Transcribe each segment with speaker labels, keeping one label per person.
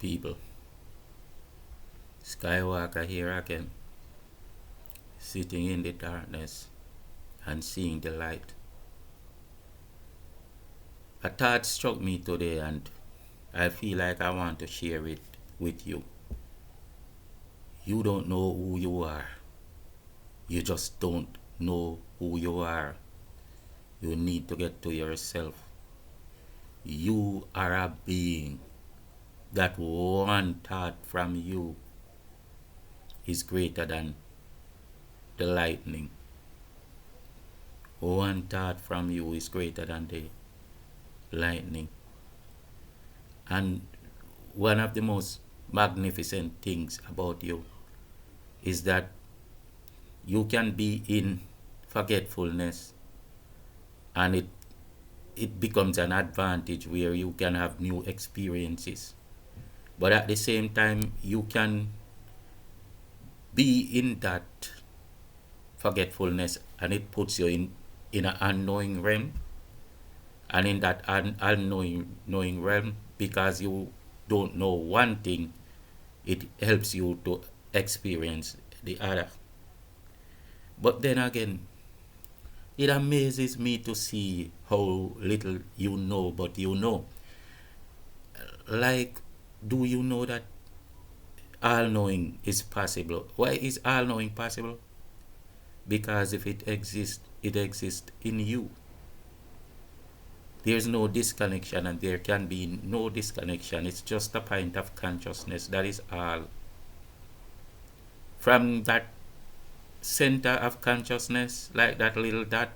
Speaker 1: people. Skywalker here again, sitting in the darkness and seeing the light. A thought struck me today and I feel like I want to share it with you. You don't know who you are. You just don't know who you are. You need to get to yourself. You are a being. That one thought from you is greater than the lightning. One thought from you is greater than the lightning. And one of the most magnificent things about you is that you can be in forgetfulness and it becomes an advantage where you can have new experiences. But at the same time, you can be in that forgetfulness and it puts you in an unknowing realm. And in that unknowing realm, because you don't know one thing, it helps you to experience the other. But then again, it amazes me to see how little you know, but you know. Like, do you know that all knowing is possible? Why is all knowing possible? Because if it exists in you. There's no disconnection and there can be no disconnection. It's just a point of consciousness. That is all. From that center of consciousness, like that little dot,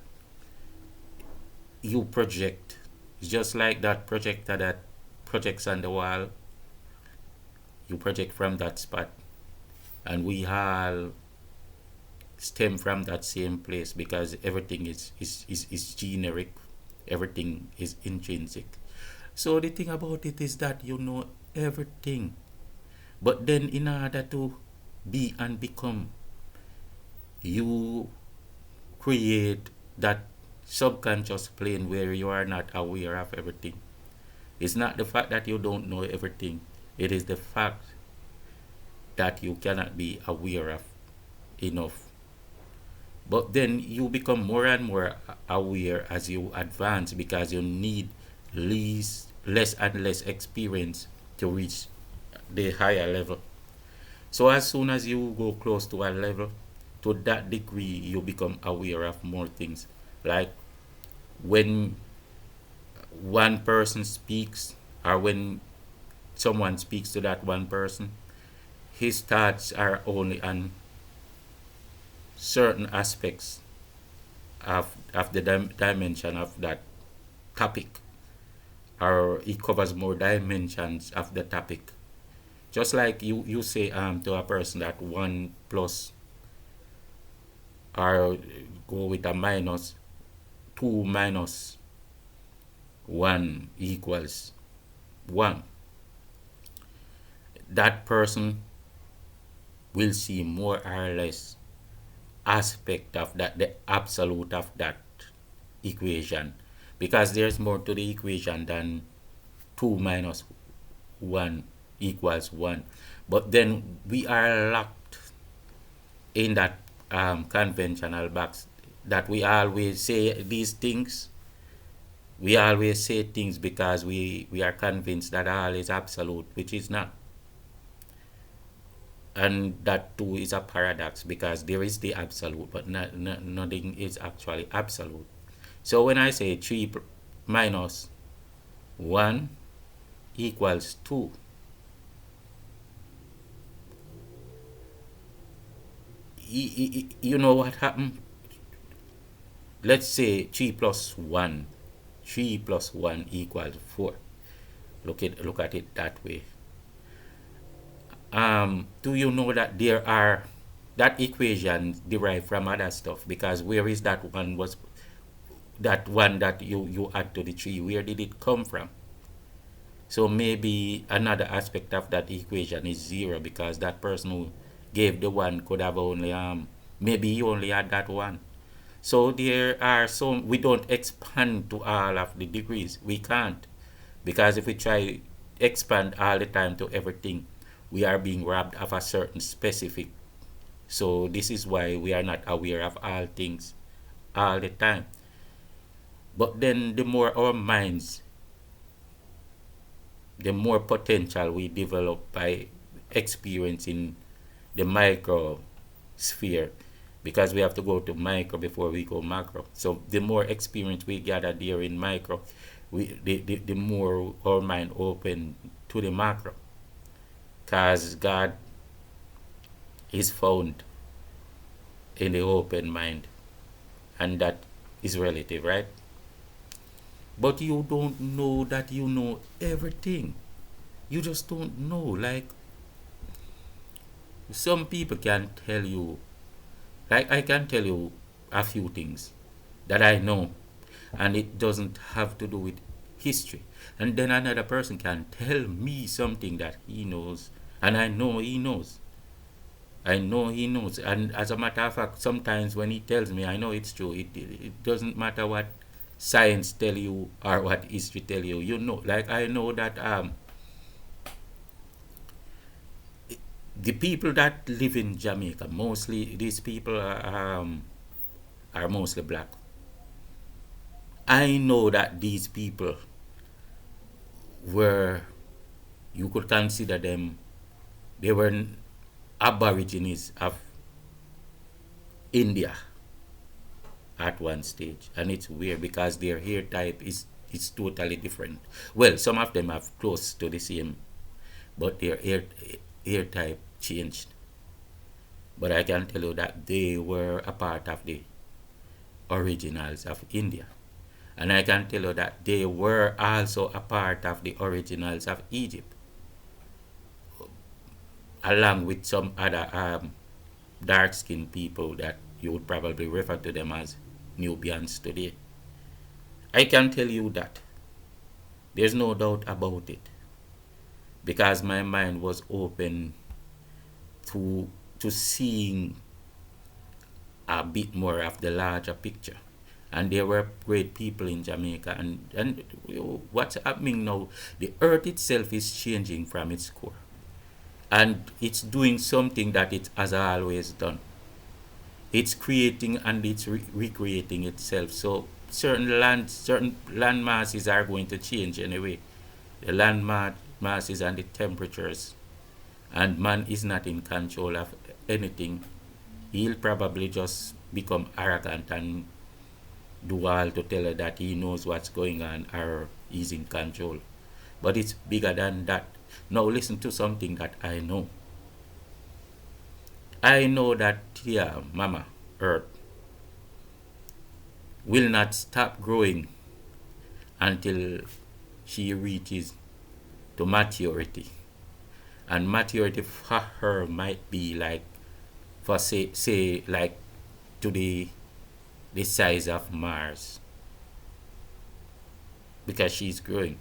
Speaker 1: you project. It's just like that projector that projects on the wall. You project from that spot. And we all stem from that same place because everything is generic. Everything is intrinsic. So the thing about it is that you know everything. But then in order to be and become, you create that subconscious plane where you are not aware of everything. It's not the fact that you don't know everything. It is the fact that you cannot be aware of enough. But then you become more and more aware as you advance because you need less and less experience to reach the higher level. So as soon as you go close to a level, to that degree you become aware of more things. Like when one person speaks or when someone speaks to that one person, his thoughts are only on certain aspects of the dimension of that topic, or it covers more dimensions of the topic. Just like you say to a person that 1 plus, or go with a minus, 2 minus 1 equals 1. That person will see more or less aspect of that, the absolute of that equation, because there's more to the equation than 2 minus 1 equals 1. But then we are locked in that conventional box that we always say these things. We always say things because we are convinced that all is absolute, which is not. And that too is a paradox because there is the absolute, but nothing is actually absolute. So when I say 3 minus 1 equals 2, you know what happened? Let's say 3 plus 1. 3 plus 1 equals 4. Look at it that way. Do you know that there are that equation derived from other stuff? Because where is that one that you add to the 3? Where did it come from? So maybe another aspect of that equation is 0 because that person who gave the 1 could have only maybe he only had that 1. So there are some, we don't expand to all of the degrees. We can't, because if we try expand all the time to everything. We are being robbed of a certain specific. So this is why we are not aware of all things all the time. But then the more our minds, the more potential we develop by experiencing the micro sphere, because we have to go to micro before we go macro. So the more experience we gather there in micro, the more our mind open to the macro, because God is found in the open mind, and that is relative, right? But you don't know that you know everything. You just don't know. Like, some people can tell you, like I can tell you a few things that I know, and it doesn't have to do with history. And then another person can tell me something that he knows, and I know he knows. I know he knows. And as a matter of fact, sometimes when he tells me, I know it's true. It doesn't matter what science tell you or what history tell you. You know, like I know that the people that live in Jamaica, mostly these people are mostly black. I know that these people were, you could consider them, they were aborigines of India at one stage. And it's weird because their hair type is totally different. Well, some of them have close to the same, but their hair type changed. But I can tell you that they were a part of the originals of India. And I can tell you that they were also a part of the originals of Egypt, along with some other dark-skinned people that you would probably refer to them as Nubians today. I can tell you that. There's no doubt about it. Because my mind was open to seeing a bit more of the larger picture. And there were great people in Jamaica. And what's happening now, the earth itself is changing from its core. And it's doing something that it has always done. It's creating and it's recreating itself. So certain land masses are going to change anyway. The land masses and the temperatures. And man is not in control of anything. He'll probably just become arrogant and do all to tell her that he knows what's going on or he's in control. But it's bigger than that. Now listen to something that I know. I know that here, Mama Earth will not stop growing until she reaches to maturity. And maturity for her might be like, for say like to the size of Mars, because she's growing.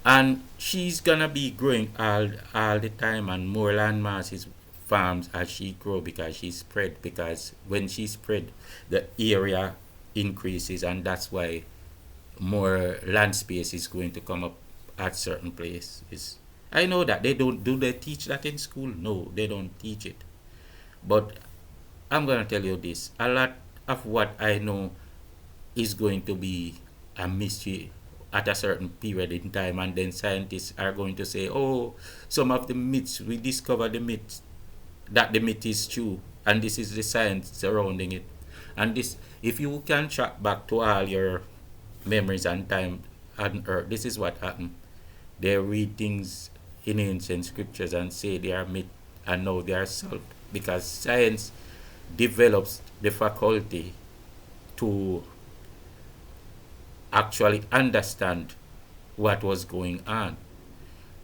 Speaker 1: And she's gonna be growing all the time, and more land masses farms as she grow, because she spread, because when she spread the area increases, and that's why more land space is going to come up at certain places. I know that they teach that in school? No, they don't teach it. But I'm gonna tell you this, a lot of what I know is going to be a mystery at a certain period in time, and then scientists are going to say, oh, some of the myths, we discover the myth, that the myth is true, and this is the science surrounding it. And this, if you can track back to all your memories and time on earth, this is what happened. They read things in ancient scriptures and say they are myth, and now they are solved, because science develops the faculty to actually understand what was going on.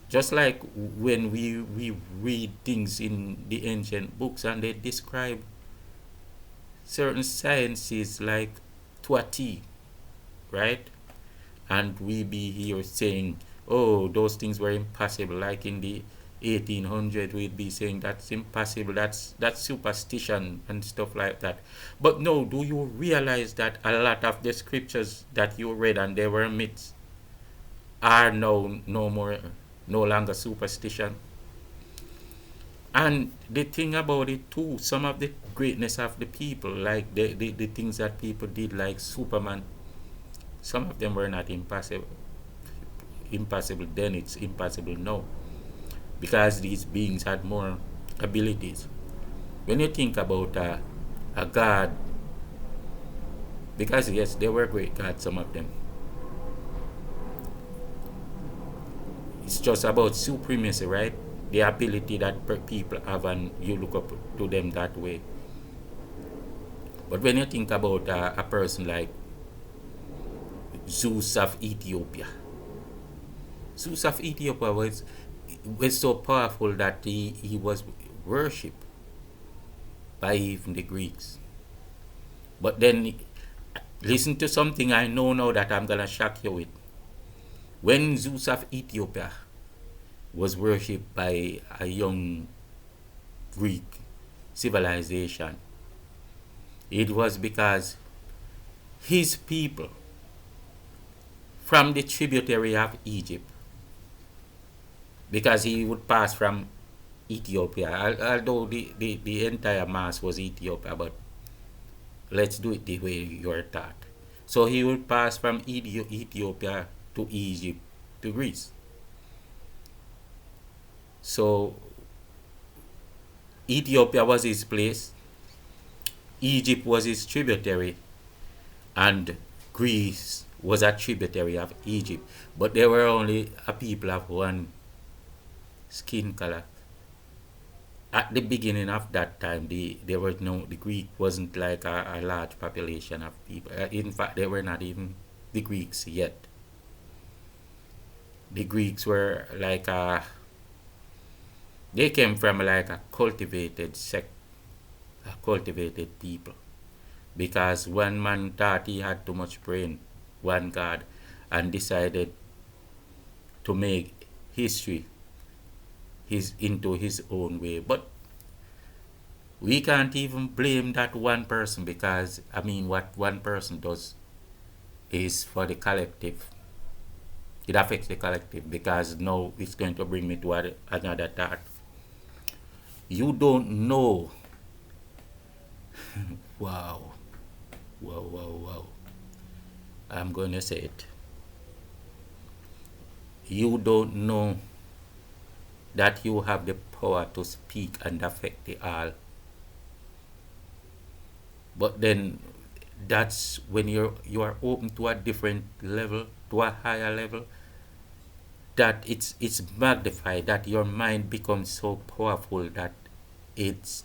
Speaker 1: Just like when we read things in the ancient books and they describe certain sciences like to a T, right? And we be here saying, oh, those things were impossible. Like in the 1800s, we'd be saying that's impossible, that's superstition and stuff like that. But no, do you realize that a lot of the scriptures that you read and they were myths are no longer superstition. And the thing about it too, some of the greatness of the people, like the things that people did, like Superman, some of them were not impossible. Impossible then, it's impossible now because these beings had more abilities. When you think about a god, because yes, they were great gods, some of them. It's just about supremacy, right? The ability that people have, and you look up to them that way. But when you think about a person like Zeus of Ethiopia, Zeus of Ethiopia was so powerful that he was worshipped by even the Greeks. But then, listen to something I know now that I'm gonna shock you with. When Zeus of Ethiopia was worshipped by a young Greek civilization, it was because his people from the tributary of Egypt, because he would pass from Ethiopia, although the entire mass was Ethiopia, but let's do it the way you're taught. So he would pass from Ethiopia to Egypt to Greece. So Ethiopia was his place, Egypt was his tributary, and Greece was a tributary of Egypt. But they were only a people of one skin color. At the beginning of that time, the Greek wasn't like a large population of people. In fact, they were not even the Greeks yet. The Greeks were like they came from like a cultivated sect, a cultivated people. Because one man thought he had too much brain, one god, and decided to make history into his own way. But we can't even blame that one person, because I mean, what one person does is for the collective. It affects the collective, because now it's going to bring me to another thought. You don't know. Wow. Wow, wow, wow. I'm going to say it. You don't know that you have the power to speak and affect the all. But then that's when you are open to a different level, to a higher level, that it's magnified, that your mind becomes so powerful that it's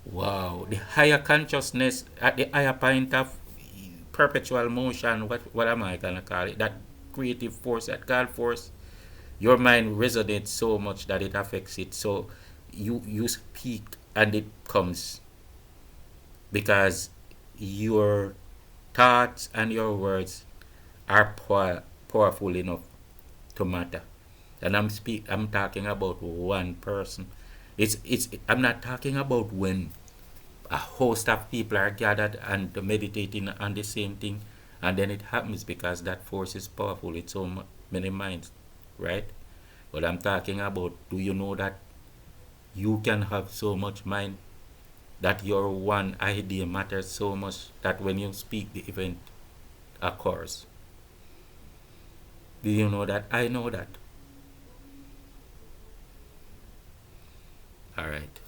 Speaker 1: wow, the higher consciousness at the higher point of perpetual motion, what am I gonna call it? That creative force, that God force, your mind resonates so much that it affects it. So you speak and it comes, because your thoughts and your words are powerful enough to matter. And I'm talking about one person. I'm not talking about when a host of people are gathered and meditating on the same thing, and then it happens, because that force is powerful. It's so many minds, right? But I'm talking about, do you know that you can have so much mind that your one idea matters so much that when you speak, the event occurs? Do you know that? I know that. All right.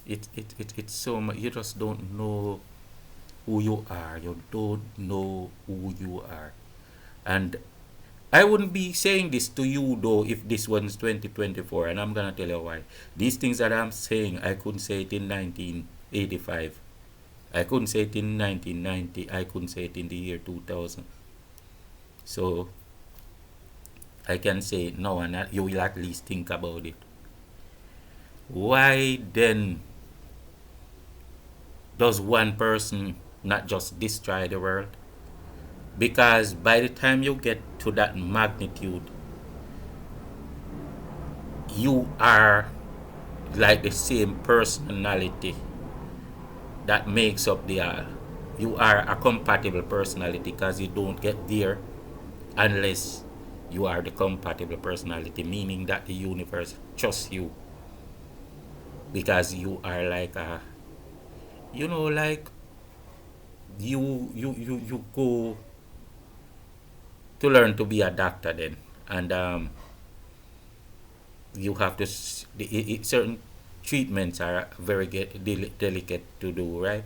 Speaker 1: It's so much. You just don't know who you are. You don't know who you are. And I wouldn't be saying this to you though if this was 2024, and I'm gonna tell you why. These things that I'm saying, I couldn't say it in 1985. I couldn't say it in 1990. I couldn't say it in the year 2000. So I can say it now, and you will at least think about it. Why then does one person not just destroy the world? Because by the time you get to that magnitude, you are like the same personality that makes up the all. you are a compatible personality, because you don't get there unless you are the compatible personality, meaning that the universe trusts you because you are like a, like you go to learn to be a doctor then, and you have to certain treatments are very delicate to do, right?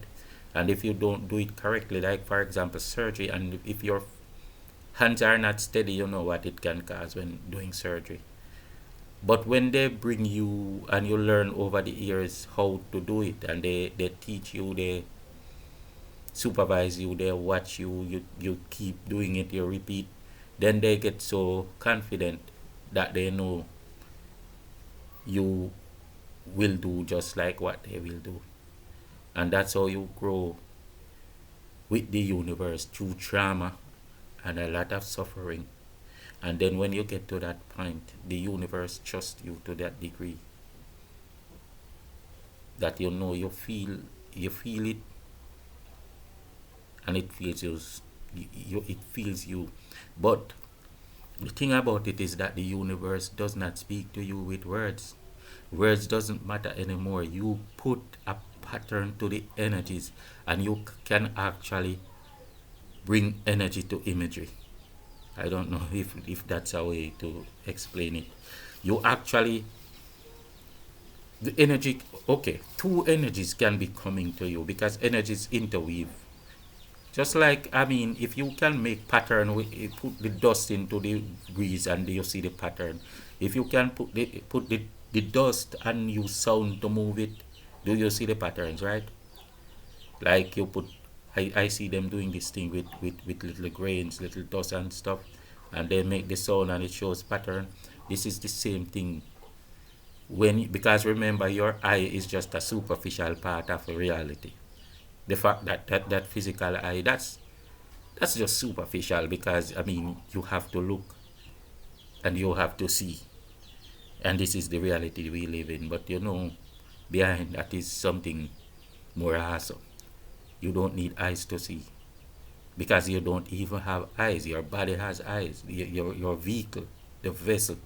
Speaker 1: And if you don't do it correctly, like for example surgery, and if your hands are not steady, you know what it can cause when doing surgery. But when they bring you and you learn over the years how to do it, and they teach you, they supervise you, they watch you, you keep doing it, you repeat, then they get so confident that they know you will do just like what they will do. And that's how you grow with the universe, through trauma and a lot of suffering. And then when you get to that point, the universe trusts you to that degree that you feel it, and it feels it feels you. But the thing about it is that the universe does not speak to you with words. Words doesn't matter anymore. You put a pattern to the energies, and you can actually bring energy to imagery. I don't know if that's a way to explain it. You actually, the energy, okay, two energies can be coming to you because energies interweave. Just like, I mean, if you can make pattern, put the dust into the grease and you see the pattern. If you can put the dust and use sound to move it, do you see the patterns, right? Like you put, I see them doing this thing with little grains, little dust and stuff, and they make the sound and it shows pattern. This is the same thing because remember, your eye is just a superficial part of reality. The fact that physical eye, that's just superficial, because I mean you have to look and you have to see, and this is the reality we live in. But behind that is something more awesome. You don't need eyes to see, because you don't even have eyes. Your body has eyes. Your vehicle, the vessel,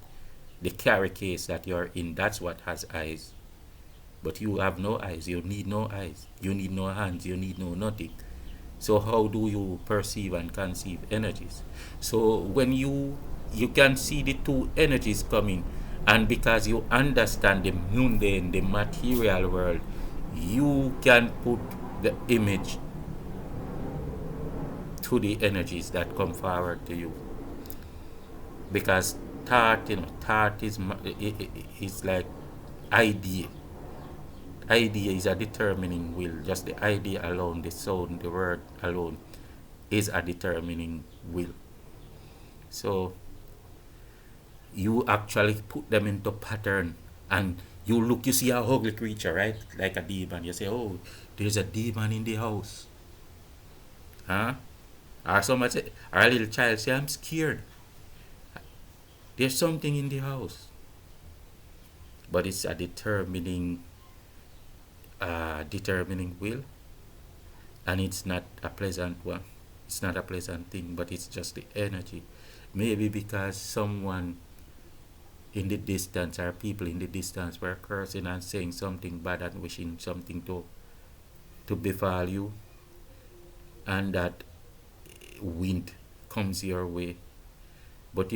Speaker 1: the carry case that you're in, that's what has eyes. But you have no eyes. You need no eyes. You need no hands. You need no nothing. So how do you perceive and conceive energies? So when you can see the two energies coming, and because you understand the mundane, the material world, you can put the image to the energies that come forward to you. Because thought is like idea. Idea is a determining will. Just the idea alone, the sound, the word alone is a determining will. So you actually put them into pattern, and you see a ugly creature, right? Like a demon. You say, oh, there's a demon in the house. Huh? Or somebody say, or a little child say, I'm scared. There's something in the house. But it's a determining will, and it's not a pleasant one. It's not a pleasant thing, but it's just the energy. Maybe because someone in the distance, or people in the distance, were cursing and saying something bad and wishing something to befall you, and that wind comes your way. But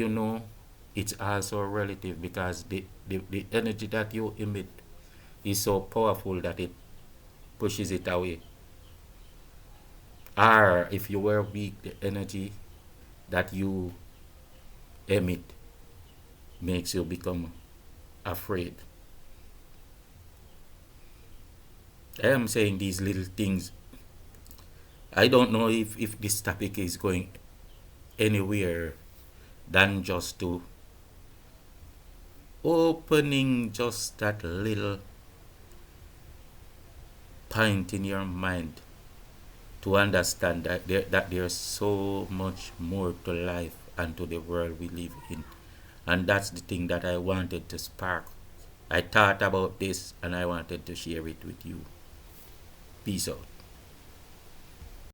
Speaker 1: it's also relative, because the energy that you emit is so powerful that it pushes it away. Or if you were weak, the energy that you emit makes you become afraid. I am saying these little things. I don't know if this topic is going anywhere than just to opening just that little point in your mind to understand that there's so much more to life and to the world we live in. And that's the thing that I wanted to spark. I thought about this and I wanted to share it with you. Peace out.